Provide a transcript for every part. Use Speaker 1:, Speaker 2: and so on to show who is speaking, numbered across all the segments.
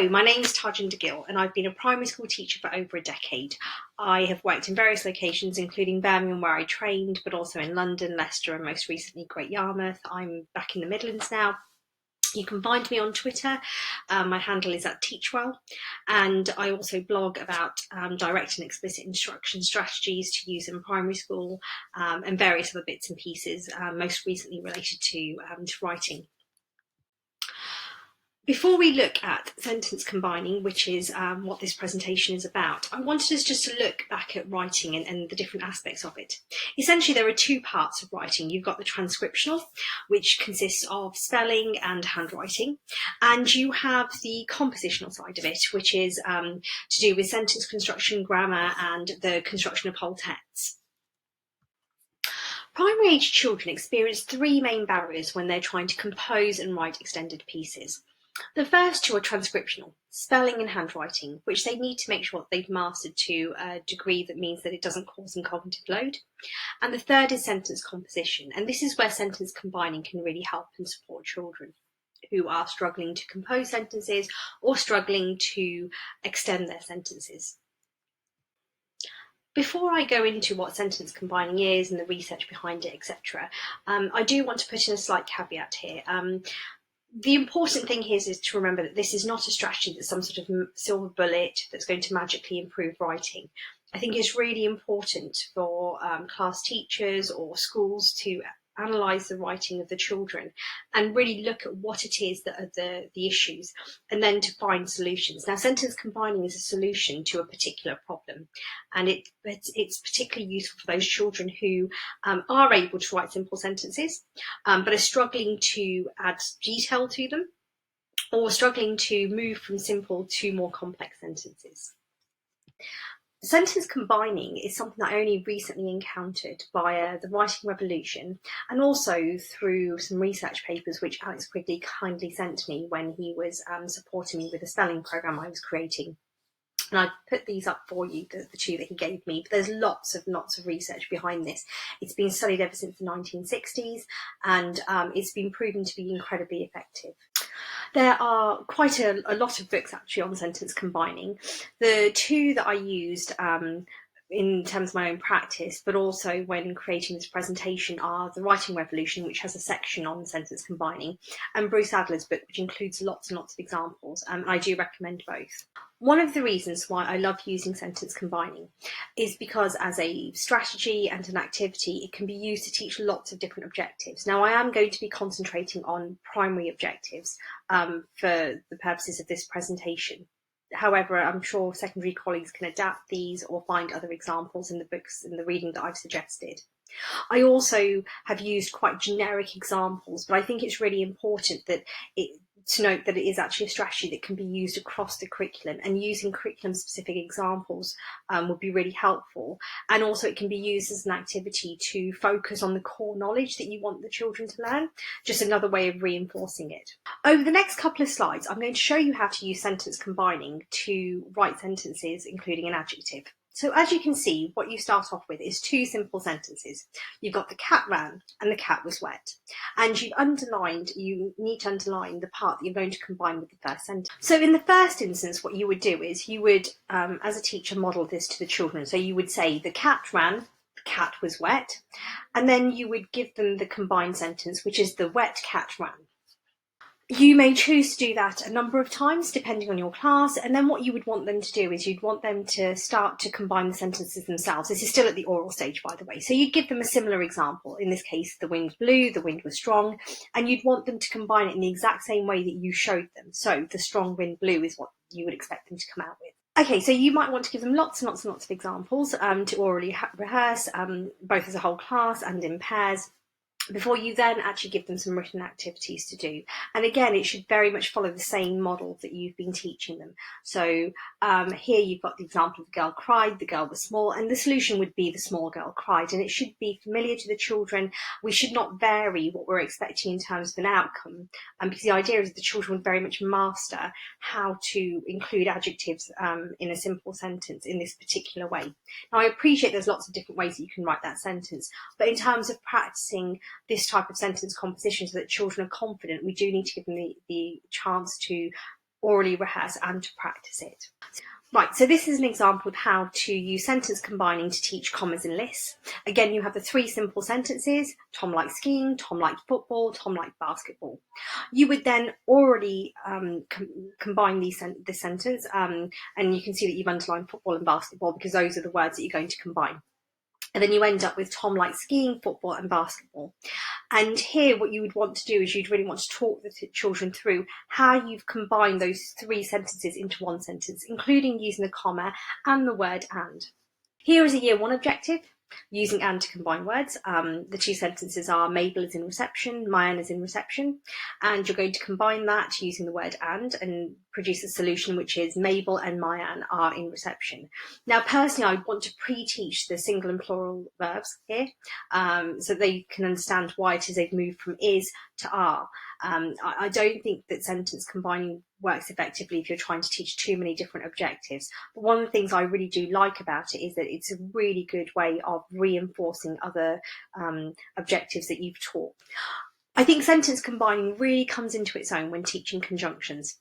Speaker 1: Hello, my name is Tarjinder Gill and I've been a primary school teacher for over a decade. I have worked in various locations, including Birmingham, where I trained, but also in London, Leicester, and most recently Great Yarmouth. I'm back in the Midlands now. You can find me on Twitter. My handle is @teachwell, and I also blog about direct and explicit instruction strategies to use in primary school, and various other bits and pieces, most recently related to writing. Before we look at sentence combining, which is what this presentation is about, I wanted us just to look back at writing and the different aspects of it. Essentially, there are two parts of writing. You've got the transcriptional, which consists of spelling and handwriting, and you have the compositional side of it, which is to do with sentence construction, grammar, and the construction of whole texts. Primary age children experience three main barriers when they're trying to compose and write extended pieces. The first two are transcriptional, spelling and handwriting, which they need to make sure that they've mastered to a degree that means that it doesn't cause them cognitive load. And the third is sentence composition, and this is where sentence combining can really help and support children who are struggling to compose sentences or struggling to extend their sentences. Before I go into what sentence combining is and the research behind it, etc., I do want to put in a slight caveat here. The important thing here is to remember that this is not a strategy that's some sort of silver bullet that's going to magically improve writing. I think it's really important for class teachers or schools to analyse the writing of the children and really look at what it is that are the issues, and then to find solutions. Now, sentence combining is a solution to a particular problem, and it's particularly useful for those children who are able to write simple sentences, but are struggling to add detail to them, or struggling to move from simple to more complex sentences. Sentence combining is something that I only recently encountered via the Writing Revolution, and also through some research papers which Alex Quigley kindly sent me when he was supporting me with a spelling programme I was creating. And I put these up for you, the two that he gave me, but there's lots of research behind this. It's been studied ever since the 1960s, and it's been proven to be incredibly effective. There are quite a lot of books actually on sentence combining. The two that I used in terms of my own practice, but also when creating this presentation, are The Writing Revolution, which has a section on sentence combining, and Bruce Adler's book, which includes lots and lots of examples. I do recommend both. One of the reasons why I love using sentence combining is because as a strategy and an activity, it can be used to teach lots of different objectives. Now, I am going to be concentrating on primary objectives for the purposes of this presentation. However, I'm sure secondary colleagues can adapt these or find other examples in the books and the reading that I've suggested. I also have used quite generic examples, but I think it's really important that to note that it is actually a strategy that can be used across the curriculum, and using curriculum-specific examples would be really helpful. And also it can be used as an activity to focus on the core knowledge that you want the children to learn, just another way of reinforcing it. Over the next couple of slides, I'm going to show you how to use sentence combining to write sentences including an adjective. So as you can see, what you start off with is two simple sentences. You've got the cat ran and the cat was wet. And you need to underline the part that you're going to combine with the first sentence. So in the first instance, what you would do is you would, as a teacher, model this to the children. So you would say the cat ran, the cat was wet, and then you would give them the combined sentence, which is the wet cat ran. You may choose to do that a number of times depending on your class, and then what you would want them to do is you'd want them to start to combine the sentences themselves. This is still at the oral stage, by the way. So you'd give them a similar example. In this case, the wind blew, the wind was strong, and you'd want them to combine it in the exact same way that you showed them. So the strong wind blew is what you would expect them to come out with. Okay, so you might want to give them lots and lots and lots of examples to orally rehearse, both as a whole class and in pairs, before you then actually give them some written activities to do. And again, it should very much follow the same model that you've been teaching them. So here you've got the example of the girl cried, the girl was small, and the solution would be the small girl cried. And it should be familiar to the children. We should not vary what we're expecting in terms of an outcome, because the idea is that the children would very much master how to include adjectives in a simple sentence in this particular way. Now, I appreciate there's lots of different ways that you can write that sentence, but in terms of practicing this type of sentence composition so that children are confident, we do need to give them the chance to orally rehearse and to practice it. Right, so this is an example of how to use sentence combining to teach commas and lists. Again, you have the 3 simple sentences: Tom likes skiing, Tom likes football, Tom likes basketball. You would then orally combine this sentence, and you can see that you've underlined football and basketball because those are the words that you're going to combine. And then you end up with Tom likes skiing, football and basketball. And here what you would want to do is you'd really want to talk the children through how you've combined those 3 sentences into one sentence, including using the comma and the word and. Here is a Year 1 objective, using and to combine words. The 2 sentences are Mabel is in reception, Mayan is in reception, and you're going to combine that using the word and produce a solution which is Mabel and Mayan are in reception. Now, personally, I want to pre-teach the single and plural verbs here, so they can understand why it is they've moved from is to are. I don't think that sentence combining works effectively if you're trying to teach too many different objectives. But one of the things I really do like about it is that it's a really good way of reinforcing other objectives that you've taught. I think sentence combining really comes into its own when teaching conjunctions.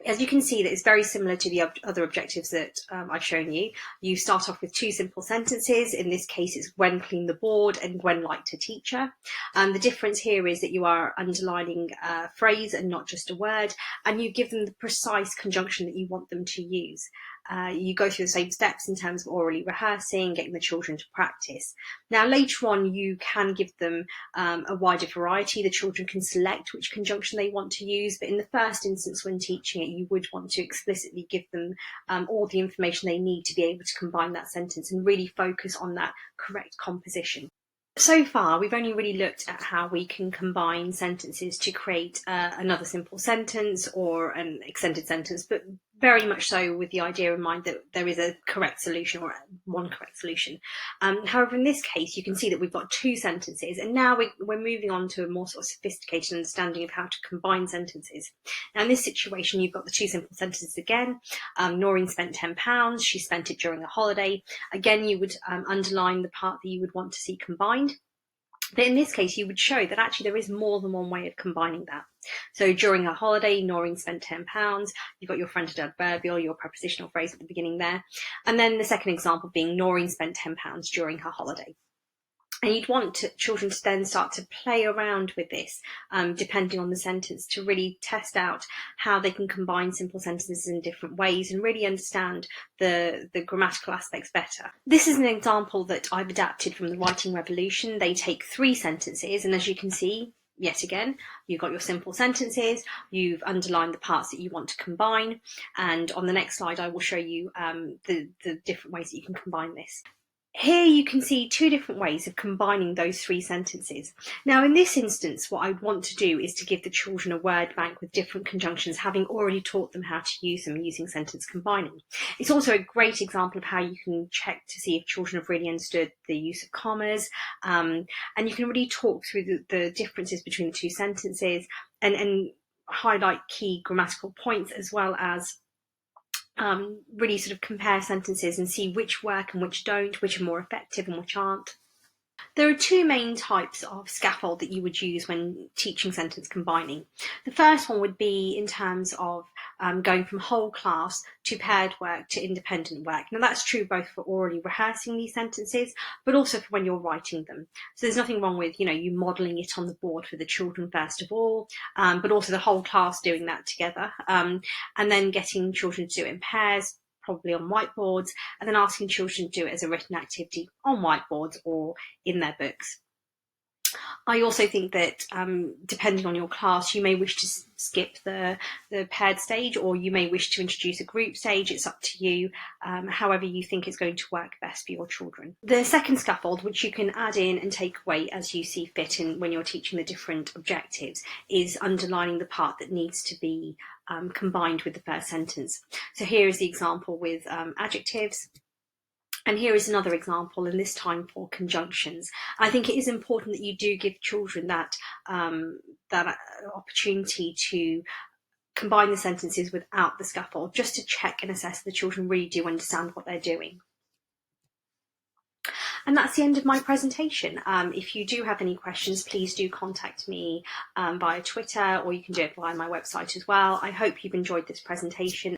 Speaker 1: As you can see, that it's very similar to the other objectives that I've shown you. You start off with 2 simple sentences. In this case, it's Gwen cleaned the board and Gwen liked her teacher. The difference here is that you are underlining a phrase and not just a word, and you give them the precise conjunction that you want them to use. You go through the same steps in terms of orally rehearsing, getting the children to practice. Now, later on, you can give them a wider variety. The children can select which conjunction they want to use, but in the first instance, when teaching it, you would want to explicitly give them all the information they need to be able to combine that sentence and really focus on that correct composition. So far, we've only really looked at how we can combine sentences to create another simple sentence or an extended sentence, but very much so with the idea in mind that there is a correct solution or one correct solution. However, in this case, you can see that we've got 2 sentences, and now we're moving on to a more sort of sophisticated understanding of how to combine sentences. Now, in this situation, you've got the 2 simple sentences again. Noreen spent £10. She spent it during a holiday. Again, you would underline the part that you would want to see combined. But in this case, you would show that actually there is more than one way of combining that. So during her holiday, Noreen spent £10. You've got your fronted adverbial, your prepositional phrase at the beginning there. And then the second example being Noreen spent £10 during her holiday. And you'd want children to then start to play around with this, depending on the sentence, to really test out how they can combine simple sentences in different ways and really understand the grammatical aspects better. This is an example that I've adapted from the Writing Revolution. They take 3 sentences, and as you can see, yet again, you've got your simple sentences, you've underlined the parts that you want to combine, and on the next slide I will show you the different ways that you can combine this. Here you can see 2 different ways of combining those 3 sentences. Now, in this instance, what I want to do is to give the children a word bank with different conjunctions, having already taught them how to use them using sentence combining. It's also a great example of how you can check to see if children have really understood the use of commas, and you can really talk through the differences between the 2 sentences and highlight key grammatical points, as well as really sort of compare sentences and see which work and which don't, which are more effective and which aren't. There are 2 main types of scaffold that you would use when teaching sentence combining. The first one would be in terms of going from whole class to paired work to independent work. Now, that's true both for orally rehearsing these sentences, but also for when you're writing them. So there's nothing wrong with, you modelling it on the board for the children first of all, but also the whole class doing that together, and then getting children to do it in pairs, probably on whiteboards, and then asking children to do it as a written activity on whiteboards or in their books. I also think that depending on your class, you may wish to skip the paired stage, or you may wish to introduce a group stage. It's up to you, however you think is going to work best for your children. The second scaffold, which you can add in and take away as you see fit in when you're teaching the different objectives, is underlining the part that needs to be combined with the first sentence. So here is the example with adjectives. And here is another example, and this time for conjunctions. I think it is important that you do give children that opportunity to combine the sentences without the scaffold, just to check and assess the children really do understand what they're doing. And that's the end of my presentation. If you do have any questions, please do contact me via Twitter, or you can do it via my website as well. I hope you've enjoyed this presentation.